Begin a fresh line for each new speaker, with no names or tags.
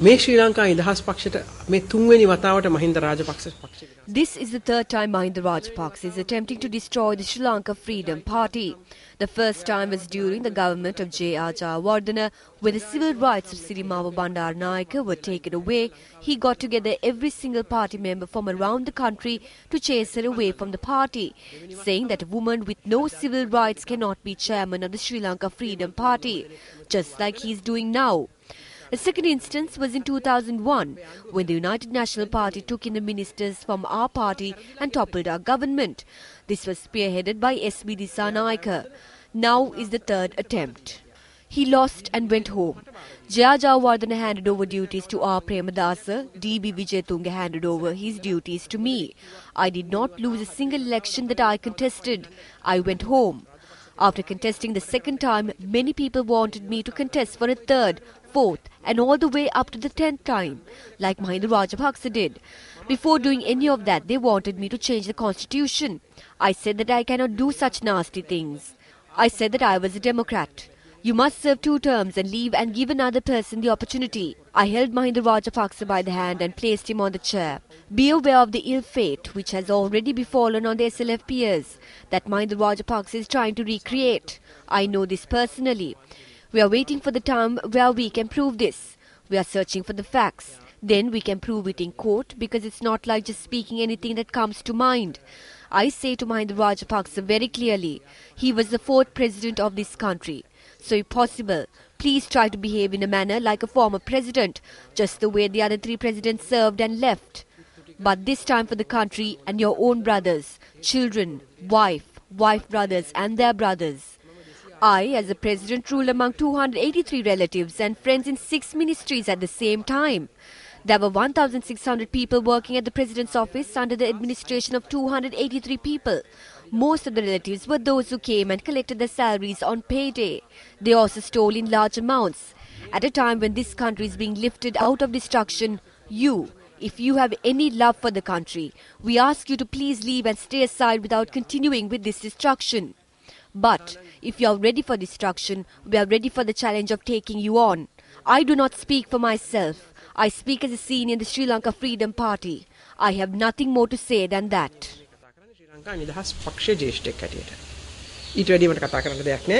මේ ශ්‍රී ලංකා නිදහස් පක්ෂයට මේ තුන්වෙනි වතාවට මහින්ද රාජපක්ෂ පක්ෂය.
This is the third time Mahinda Rajapaksa is attempting to destroy the Sri Lanka Freedom Party. The first time was during the government of J.R. Jayawardena, when the civil rights of Sirimava Bandaranaike were taken away. He got together every single party member from around the country to chase her away from the party, saying that a woman with no civil rights cannot be chairman of the Sri Lanka Freedom Party, just like he is doing now. The second instance was in 2001, when the United National Party took in the ministers from our party and toppled our government. This was spearheaded by S.B. Dissanayake. Now is the third attempt. He lost and went home. J.R. Jayawardena handed over duties to R. Premadasa. D.B. Wijetunga handed over his duties to me. I did not lose a single election that I contested. I went home. After contesting the second time, many people wanted me to contest for a third, fourth and all the way up to the 10th time, like Mahinda Rajapaksa did. Before doing any of that, they wanted me to change the constitution. I said that I cannot do such nasty things. I said that I was a Democrat. You must serve 2 terms and leave and give another person the opportunity. I held Mahinda Rajapaksa by the hand and placed him on the chair. Be aware of the ill fate which has already befallen on the SLF peers that Mahinda Rajapaksa is trying to recreate. I know this personally. We are waiting for the time where we can prove this. We are searching for the facts. Then we can prove it in court, because it's not like just speaking anything that comes to mind. I say to Mahinda Rajapaksa very clearly, he was the 4th president of this country. So if possible, please try to behave in a manner like a former president, just the way the other 3 presidents served and left. But this time for the country and your own brothers, children, wife brothers and their brothers. I, as a president, rule among 283 relatives and friends in 6 ministries at the same time. There were 1,600 people working at the President's office under the administration of 283 people. Most of the relatives were those who came and collected their salaries on payday. They also stole in large amounts. At a time when this country is being lifted out of destruction, if you have any love for the country, we ask you to please leave and stay aside without continuing with this destruction. But if you are ready for destruction, we are ready for the challenge of taking you on. I do not speak for myself. I speak as a senior in the Sri Lanka Freedom Party. I have nothing more to say than that.
ශ්‍රී ලංකා නිදහස් පක්ෂයේ ජ්‍යෙෂ්ඨයෙක් හැටියට ඊට වැඩි මට කතා කරන්න දෙයක් නැහැ.